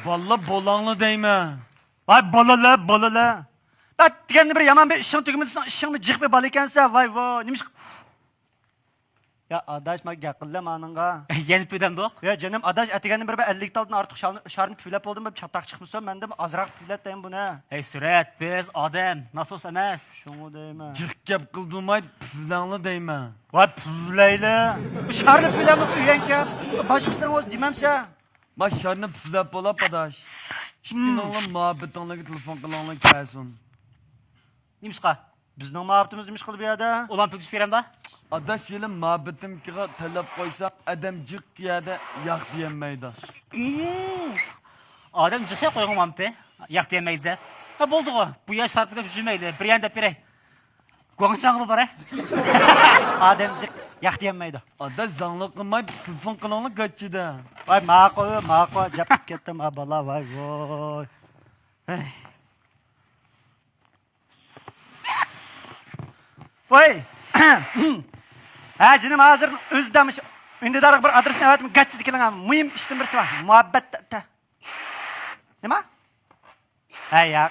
Valla bolağını değme. Vay bolalı. Ben degende bir yaman bir işin tügümüdüsün, işin bir cık bir bal ekense, vay neymiş? Ya adaş ma gaqillama anınga. Yenip ödem doq. Ya canım adaş atigende bir 50 taldan artıq şarını püylep oldum, bir çatak çıkmışsam ben de azraq püylep deyim bu ne? Ey Süret, biz adam, nasos emas. Şunu deyme. Cık gap kıldırmay bolağını değme. Vay püyleyli. Bu şarını püylep üyenke. Başkasından oz dememse. Baş şarını püflep olap adaş. Şimdi oğlum muhabbetinle telefon kılanla gelsin. Nimişqa? Bizning muhabbetimiz demiş qilib berdi. Ulan püktüş verem da. Adaş yelin muhabbetimkiga talep koysa adam cık yerde yak diyemeydi. Adam cıqya qoyğum amtı. Yaq demeydi. Ha boldu o. Bu yaş sarpıda düşürmeydi. Bir yanda bire. Qoğunçağılı bara. Ademcik yaq deyemeydi. Adaş zanlı kılmay telefon kılanla kaçıda. Vay maqul gap ketdim abala vay. Vay. Ha canım hazır özdemiş. Indi darıq bir adresini avatim gaççı dikilen mühim iştin birisi var. Muhabbet. Nima? Ha ya.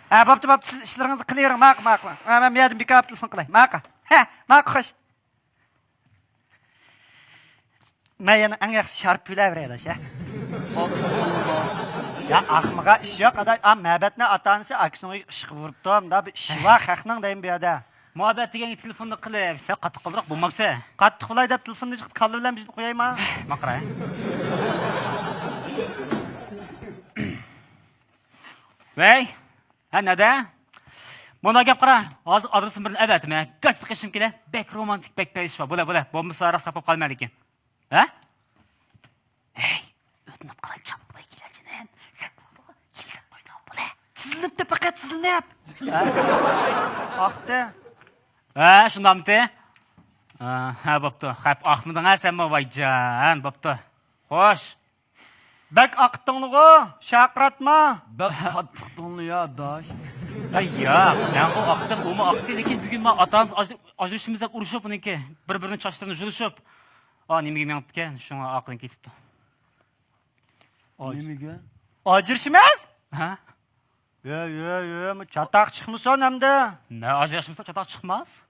Ha babtı siz işlerinizi qilavering maq. Ha men meyadim bir kap telefon qilay. Maq. Ha maq xoş. Men yana eng yaxshi sharp püylayveraylik ha. Ya ahmaga iş yok aday. Məhəbbətlə atanısı aksini işıq vurubdu. Da bir iş var xaqның deyim bu yerda. Muhabbet degen telefonda qilib, sen qattiq qildiroq bo'lmamsa. Qattiq qulay deb telefonni chiqib qalbi bilan bizni qo'yaymi? Maqra. Vay, ha nada? Buna gap qara. Hozir adresim bilan avatma. Qachti qishim kela. Bek romantik bek perish va bo'la. Bo'lmasa raqs topib qolmaydi ekan. Ha? Hey, o'tnib qalay chaqmay kelajinin. Sen yilib qo'ydim bo'la. Silinibdi faqat silinib. Aqdi. Ha, shundamti? Ha, bo'pti. Hap aqmiding senmi vayjan, bo'pti. Xo'sh. Bek aqtыңлыгы, шақыратма. Bak kattıktığını ya adaş. Ay ya, ben o aqtım, o aqtı lekin bugün ben atanız ajrışımızda uruşup bununki. Bir-birinin çaşlarını jülüşüp. Nemege men yaptıkken, şuna aqlın ketipti. Nemege? Ajrışmaz? Ha? Yo, çataq çıxmısan hemde. Ne ajrışımızda çatak çıkmaz?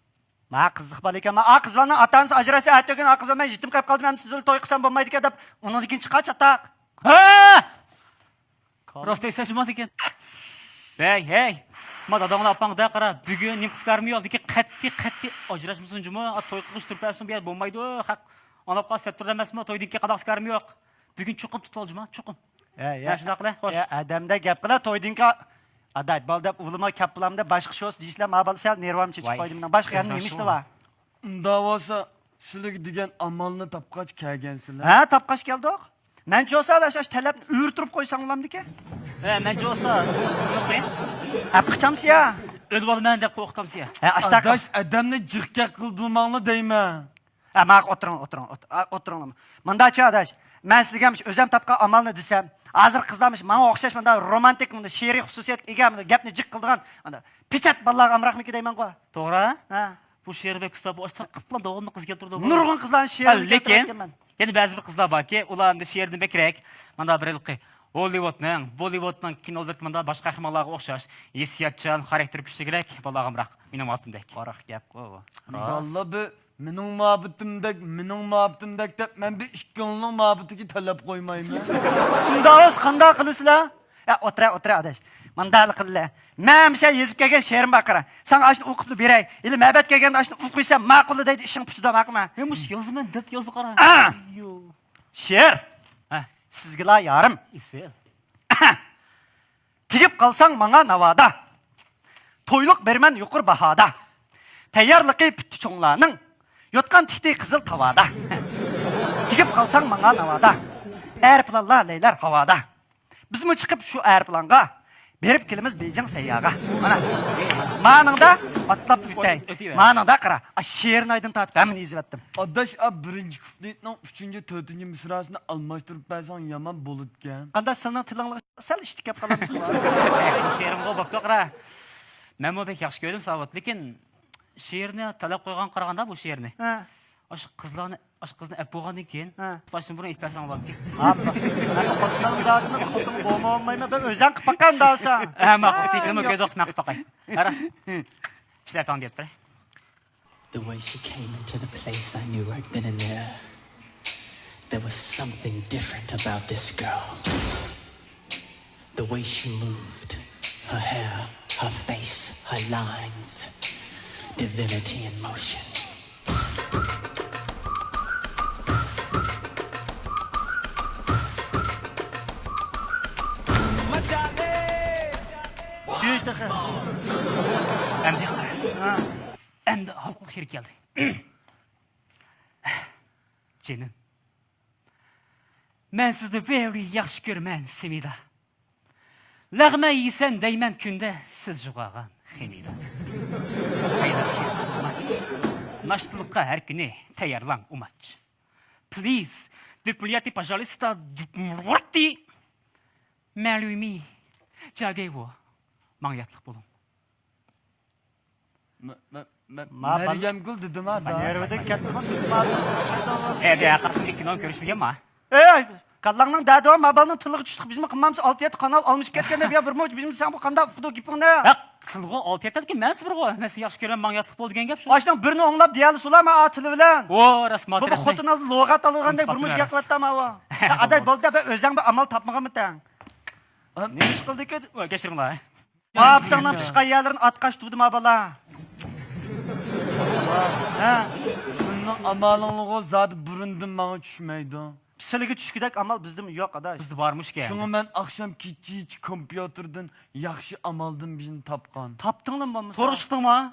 Ma qiziq bal ekan. Ma qizlarning atanisi ajrasa aytgan aqizlar men yetim qolib qoldim. Hem siz to'y qilsam bo'lmaydi ekan deb, undan keyin chiqar çataq. Ha! Rost esashmad ekan. Hey. Ma dadamni apangda qara, bugun nim qisqarmay oldi ki qatti ajrashmisin juma, to'y qilish turpasin bu yer bo'lmaydi. Haq. Ona qolsa turda emasmi, to'ydinki qadaq qisqarmay yo'q. Bugun cho'qib tutib oljima, cho'qim. Ya shunday qilay, xo'sh. Ya adamda gap qila to'ydinki aday bal deb o'g'lima kap qilamda boshqa sho's deyishlar, ma bal sal nervam chechib qo'ydimdan. Boshqa yana nima ishlar bor? Davası silik degan amalını tapqaç kelgensizlar. Ha, tapqash keldik. Men cho'sa adash talab uyurtirib qo'ysanglamdiki. Men jo'sa, sinib qo'ying. Apqichamsiz ya. Ödü olmayan da qo'rqtamsiz ya. Ha, ashtaq. Adaş adamını cıkka kıldırmanla değme. Ha, ma o'tiring. Mundachi adash. Men sizga ham o'zim tapqa amalni desam, hozir qizlarmish menga o'xshash menda romantik, menda she'riy xususiyatga ega, menda gapni jiq qildigan, menda pichat bolalarga amraqmiki deyman qo'y. To'g'ri? Ha. Bu she'rbek kitobi ochsa qiplan davomli qiz keltirdi. Nurg'un qizlarning she'rini lekin yana ba'zi bir qizlar borki, ularning she'rini bekrak, menda bir ilqi Bollywoodning kinolarda menda boshqa qahramonlarga o'xshash, hissiyatchan, xarakter kuchliroq bolalarga amraq. Mening muhabbatimdek. Qaraq gap qo'y. Vallahi bu mening muhabbetimdek deb men bir ikkinning muhabbetiga talab qo'ymayman. Unda o'z qanday qilasizlar? Ya o'tira adash. Mandal qillar. Men o'sha yezib kelgan she'rim baqara. Sen ashni o'qib beray. Ili ma'bat kelganda ashni o'qiysam ma'qul deydi, ishing puchida ma'qulmi? Mush yozaman deb yozdi qara. Yo. She'r. Ha, Sizgilar yarim. isi. Tigib qalsang menga navada. To'yliq berman yuqur bahada. Tayyorligi bitdi cho'nglarning. Yotgan tixti qizil tavada. Tigib qalsang menga navada. Airplanlar leylar havada. Bizmi chiqib shu airplanga berib kelimiz Beijing sayyaga. Maningda atlab o'tay. Maningda qara, she'rni aydın tatib hamini izlatdim. Adaş birinci kupliyetning 3-4 misrasini almashtirib bersan yaman bo'ladigan. Qanday sening tilingni sal ishtik gap qalaman. Bu she'rimga bo'pti qara. Men bu bek yaxshi ko'rdim, savod, lekin she'rni talab qo'ygan qaraganda bu she'rni. Ha. Osh qizlarni Aş kızını ep boğandan keyin, Ha. Başını burun itpersen olalım ki. Abla, ben xotinimni dadini xotinim bo'lma olmayman. Ben o'zang qilib baqqan davsan. Ma'qul, sekrimi ko'ydoq naqd taqay. Aras. İşler kan diyet The way she came into the place, I knew I'd been in there. There was something different about this girl. The way she moved, her hair, her face, her lines. Divinity in motion. Büyütüxi. Endi qara. Endi halqul xir keldi. Canım. Men sizni very yaxshi ko'raman, Semida. Lag'ma yeysan deyman kunda siz jug'ag'an Xemida. Naştılıkka her günü tayarlan umaç. Please, дупляйте, пожалуйста, дупляйте. Malumi, Cagevo, manyatlıq bulun. Meryem Gül dedim ha da. Nerede ketdim? Tutmadım. Ya Kasım ikinon görüşmeyeceğim ma. Ey, kallangning dadi va mabalning tiliga tushdik. Bizmi qilmamiz 6-7 kanal almış ketganda bu bir bizmi sen bu qanda fudo giping ne? Ya, qılğı alt yeterdi ki, men bir go. Men yaxshi ko'ran manyatlıq bol degan gap shu. Ashdan birini o'nglab deyali sulama a tili bilan. O, rasmat. Bu xotinni lug'at olganda bir mush gaplatda ma va. Aday bo'ldi be o'zing bir amal topmaganmisan? Ne ish qildik edi? Kechiringlar. Mabtangdan pishqayyalarni atqash tuvdi ma bala. Ha, Senin amalınlığı zaten burundan bana düşmeydi. sizlarga tushkidak amal bizda yo'q aday. Bizde varmış ki. Şunu ben akşam kiçik kompüterden yaxşı amaldan birini tapkan. Tapdingmi bo'lmasa? So'rib chiqdingmi?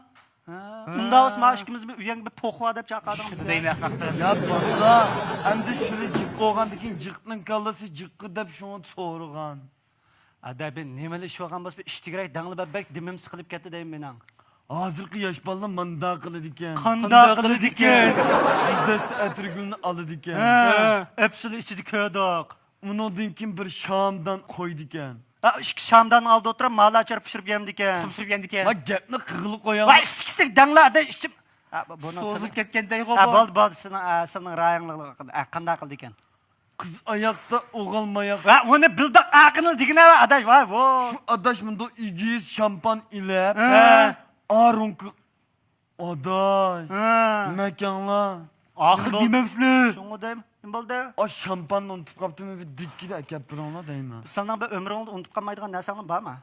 Unda o'sma ishimiz uyang bir po'qva deb chaqirdim. Shuni deyman haqda. Ya bala, endi şunu cık olgandikin cıkның kallası cıkkı dep şunu soğurgan. Aday ben nemali ish olgan bo'lsa ishtigirak dangli babak dimim siqilib ketdi deyman mening. Hazırki yaş balla manda kılıdiken. Qanda qiladikan. Dest etrigülünü alıdiken. Hepsini ichida ko'rdik. Undan kim bir Şam'dan koydiken. Ikki shamdan oldi o'tirib malachar pishirib yemdikan. Tushirib yendik Ha ya. gapni qığılıp koyan. Va istik dangla aday ishim. So'zib ketganday Ha qo'p. bo'ldi sening ra'yingni qanday qildi ekan? Kız ayakta oğalmayak. Va uni bildi aqini digina aday voy vo. Şu adaş mında igiz şampan ile. Arunku. Aday. Mekanla. Oxir demamsizlar. Shunga deyman. Nima bo'ldi? O şampanla unutup kaptığımı bir dikkide akap duranla deyme. Sening bir umringni unutib qolmaydigan narsang bormi?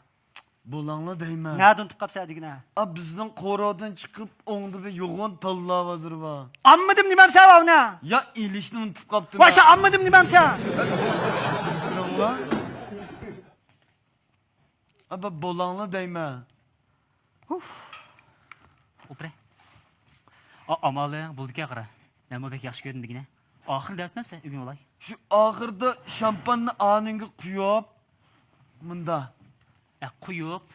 Bulanla deyme. Nada unutib qolsa digina? A bizden koradan çıkıp onda bir yoğun talla vazır var. Ammidim nimam sen va uni? Ya ilişni unutup kaptım. Va shu ammidim nimam sen? Duranla. Aba bulanla deyme. O'tir. Amali bo'ldi-ku qara. Nima bek yaxshi ko'rdim degina. Oxir da'vatmamsan, ugun olay. Şu ahırda şampanını anınga kuyup. Mında. Quyib.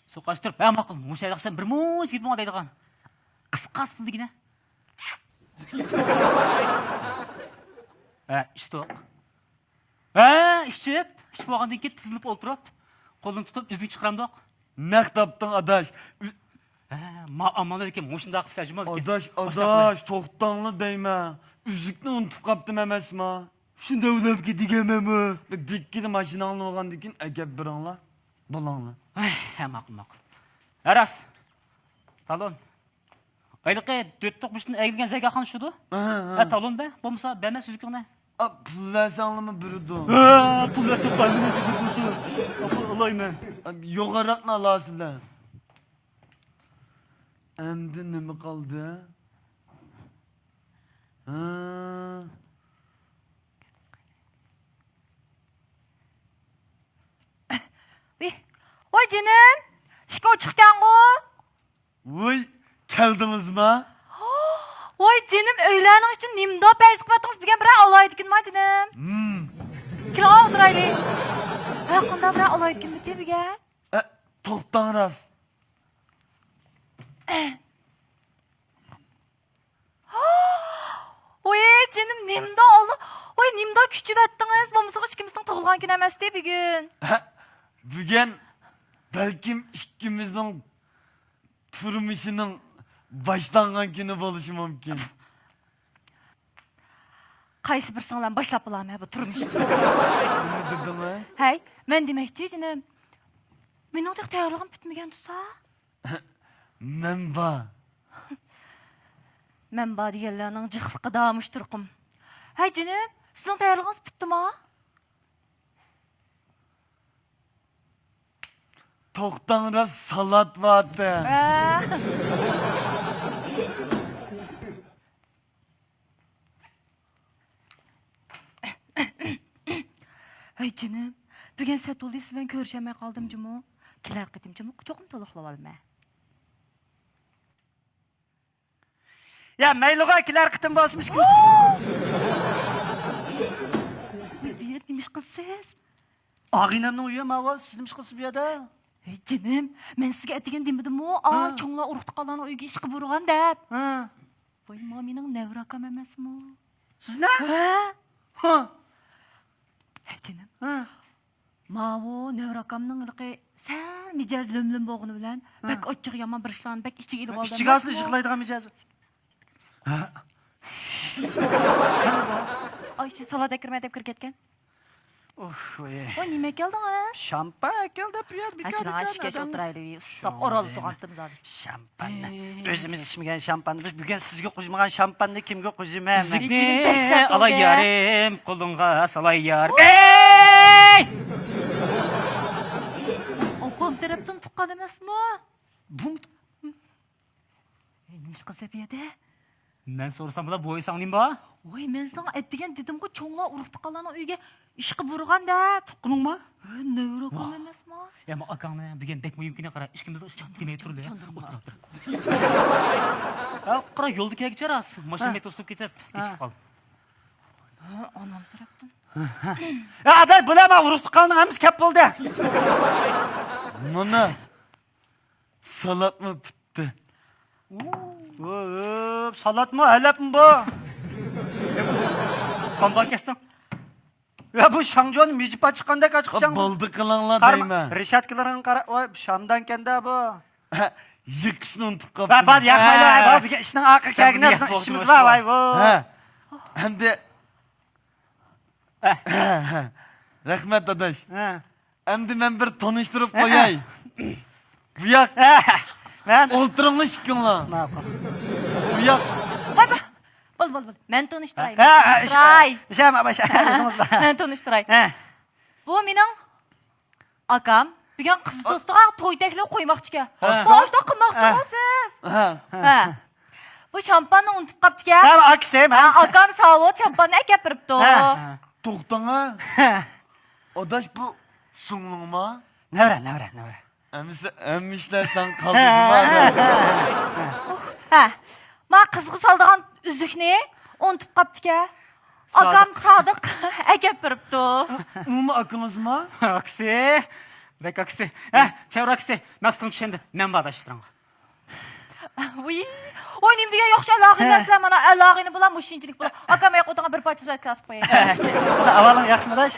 So'qashtirib, ha ma'qul, mushayaqsan bir mush gitmoq deydigan. Qisqasi degina. İştoq. İchib bo'lgandan keyin tizilib o'tirib, qo'lini tutib uzuk chiqaramdoq. Ne taptın adaş? Amali ekan, mushunda qilib sajmal ekan. Adaş, toxtanlı deyme. Üzükünü unutup kaptım emesma. Şunda ulan ki digemem o. Dikkidi maşinalını olan dikin, ekep bir anla. Bulanla. Ma'qul. Aras. Talon. Ayliqi 4-9'dan egilgan zagaxon shudu? Talon be, bo'lmasa bermas uzukni. Pul versanlı mı bürüdü? Pul versan qalbinasi bir shu. Olayman. Yoğarakla alasılar. Emdi ne mi kaldı? Voy canım. Şiko çıkkango. Vay, geldiniz mi? Voy canım öğlenin için nimda payız kıvatınız bilgen bira alaydıkın ma canım. Kira oturaylı. Hakkında bira alaydıkın bitti bilgen. Toxtan rast. Voy canım nimda alı. Voy nimda küçük ettiniz. Bomsa hiç kimizden toğulgan gün emesti bir gün. Bugün belki ikimizin turmuşunun başlangan günü buluşu mümkün. qaysi bir singlan boshlab bo'laman bu turmush. Nima dedingiz? Hey, men demoqchi jinim. Meningdek tayyorligim bitmagan tursa, Men bor. men bor deganlarning jiqliqi damush turqim. Hey jinim, sizning tayyorligingiz bitdimi? To'xtanglar, salat vardı. Hey jinim, bugun Satuli sizdan ko'rishamay qoldim jimo. Kelar qitim jimo, quchoqim to'liqlab olma. Ya mayluğa kiler kıtım basmış kız. Ne diyet demiş qilsiz? Ağinamın uyuyor mu hava? Sizmiş kız bir yada. Hey jinim, men sizga aytgan demadimmi? Aa, cho'nglar urug'da qolgan uyga ishqi burgan deb. Ha. Voy, mening nevrakam emasmi? Siz ne? Ha? Ha. Hey jinim, Ha. Mavo nevrakamning ilqi sal mijoz lumlum bo'lgani bilan bak ochiq yomon bir ishlarni bak ichiga ilib oldi. İşçi gazlı jıklaydıgan mecaz. Ay, shu salada kirma deb kirib ketgan. Of oy. Voy, nima keldingiz? Şampan geldi bir yer bir Akina ashkash o'tiraylik. Ustoq oral so'qantimiz hozir. Şampan. Özümüz içmeyen şampanı. Biz bugün sizge kuşmagan şampanı kimge kuşmayman. Üzükni alay yarim, qo'lingga salay yarim. Ey! Opam tarafdan tuqqan emasmi? Bu Nima qilsa bu yerda? Men so'rasam bular bo'ysang nima bor? Voy, men senga aytgan dedim-ku, cho'nglar urug'da qolgan uyga ishqi burgan deb. Tuqquningmi? Nevrakam emasmi? Ya men akangni bugun bek muyimkina qara, ishkimizni ish demay turli. Ha, qara yo'lda kelgicharas. Mashina metrosib ketib, kechib qoldim. Onam tarafdan. Ya aday bulama urus kalın hemiz kep oldu. Mana salat mı bitti? Salat mı helep mi bu? Qanday kesding? Ya bu Şangjo'nun müzipa çıkanda kaç çıkacağım? Baldı kılanglar Karma, deyme. Reşatkilerin kara... Oy, Şam'dan kendi bu. Yıkışını unutup Ben kaptım. bak yakmayla, Ha. bak bir işinin arka kegine bunu bizim yak, işimiz boş var ver. vay bu. He. Hem de Eh. rahmet adaş. He. Hem de ben bir tanıştırıp koyay. Bu yak Ben... oturumlu şıkkınla. Ne yapalım? Bu yak Voy, bol. Men tanishtiray. He, Tanishtiray. bir şey mi? Yüzümüzde. Men tanishtiray. He. Bu mening akam. Bugun qiz do'stiga to'y taklif qo'ymoqchi-ku. Ha. Boshda qilmoqchisiz. ha. Ha. Bu şampanni unutib qopti-ku. Hem aksem. Ha, akam savod şampanni akapiribdi. Ha. Toktana. Adaş bu sunluğun mu? Ne var ne var ne var? Emmişler sen kaldırdın var. Ha. Ma qizg'i soldigan uzukni unutib qopti-ku. Akam Sodiq akapiribdi. Umumu akınız mı? Aksi. Bek aksi. Çevre aksi. Maqsading tushundi. Men badashtirang. Voy. Oy, nima degan yaxshi alog'ingizlar, mana alog'ingni bilan mushinchilik bilan akam yo'qotga bir parcha surat katib qo'yay. Avalın yakışma da.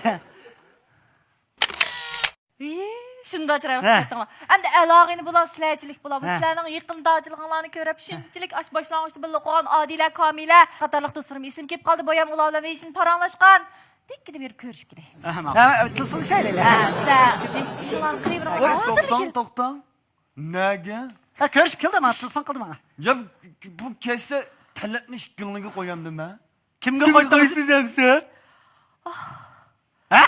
Shunda chiroyli ketdinglar. Endi alog'ingni bilan sizlarchilik bilan sizlarning yaqindochiliginglarni ko'rib shunchalik ash boshlang'ich birga qo'ygan Odila, Komila qatorliq do'stlarim esim kelib qoldi. Boyam ular bilan ishin paranglashgan. Dikkida berib ko'rishib kelay. Hem tılsın şeyle. Ha, sizlar ishlarni qilaveramiz. Oy toktan toktan. Nege? Ha görüşüp geldi ama tılsın kıldı bana. Ya bu kese teletmiş günlüğü koyamdım ben. Kimge koydun? Siz hemsi. Ha?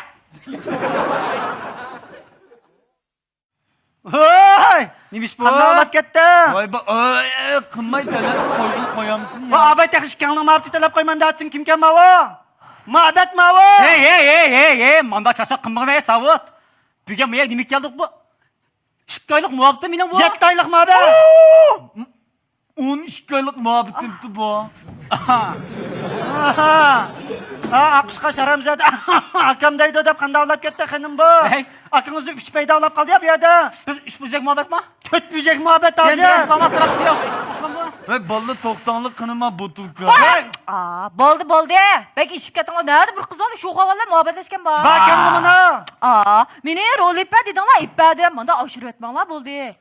Hey! Neymiş bu? Kandan alıp gitti. Vay be kınmay telet koyamsın ya. Muhabbet yakışıklığı muhabbeti talep koymam dağıttın kimken mavo? Muhabbet mavo? Hey, manda çaşak qimmiqday savut. Bugun men nima keldik bu? 2 oylik muhabbet mening bu. 7 aylık muhabbet. 12 aylık muhabbetimdi bu. Aha. Ha, akışqa şaramzat. Akam deydi ödep kandan alıp gitti hanım bu. Hey. Akınızda 3 peyda alıp kaldı ya bir yerde. Biz ish buzak muhabbet mi? Tüt büyüyecek muhabbet Ben biraz ağzı. bana taraksi yok. Osman bu. Ve ballı toktanlık kınıma butulka. Aa, bo'ldi. Bek ishib ketdinglar. Nada bir qiz oldi, shu qavallar muhabbatlashgan bor. Bakın bunu. Aa, meni rol ipa dedinglar, ipadim. Manda oshirib etmanglar, bo'ldi.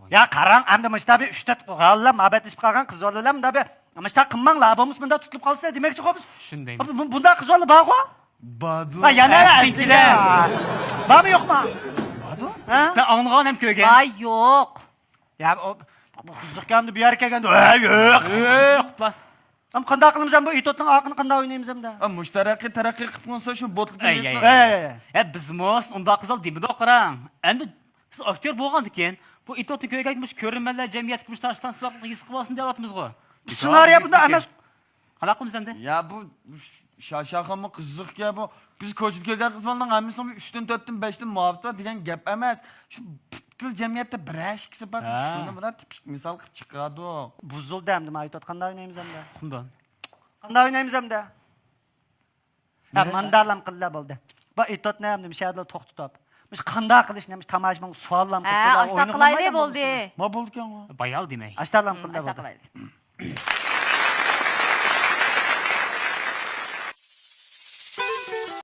Ya karan hem de Mustafa 3 tet kağalla muhabbet iş kalkan kız oğlum da bir Ama işte kımmangla abimiz bunda tutulup kalsa demek ki biz. Shunday. Bunda kız oğlu bağ o. Badu. Ha yana Әсбекілі. ya. Var mı yok mu? Ha? Ben anlığanım köyge. Vay yok. Ya o bu kızlık geldi bir yer geldi. Yok. Yok lan. Ama kanda aklımız hem bu itotun akını kanda oynayayım hem de. Müştereki terakki kıp konsa şu botluk Ey, ey, Ey. Bizimiz onda kızal demidi oqıran. Endi siz aktör bolğandı ken, bu itotun köyge gitmiş görünmeler cemiyet gitmiş taştan sızaqlık his qılasın dep atmız go. Senaryo bunda emas. Halaqımız endi. Ya bu şaşakamı kızlık ya bu. Biz koçuk köker kız falan emisinin 3'ten 4'ten 5'ten muhabbet var diyen gap emez. Şu pıtkıl cemiyette birer kişi var. Ha. Şunu buna tipik misal kıp çıkardı o. Buzul demdim aitot kanda oynayayım hem de. Xundan. Kanda oynayayım hem de. Ya mandalam kılla buldu. Bu itot ne hem demiş ya tok tutup. Miş kanda kılış demiş tamaşman suallam kılla. Aşta qılaylı boldu. Ma buldu ki ama. Bayal demek. Aştalam kılla Aşta buldu. qılaylı.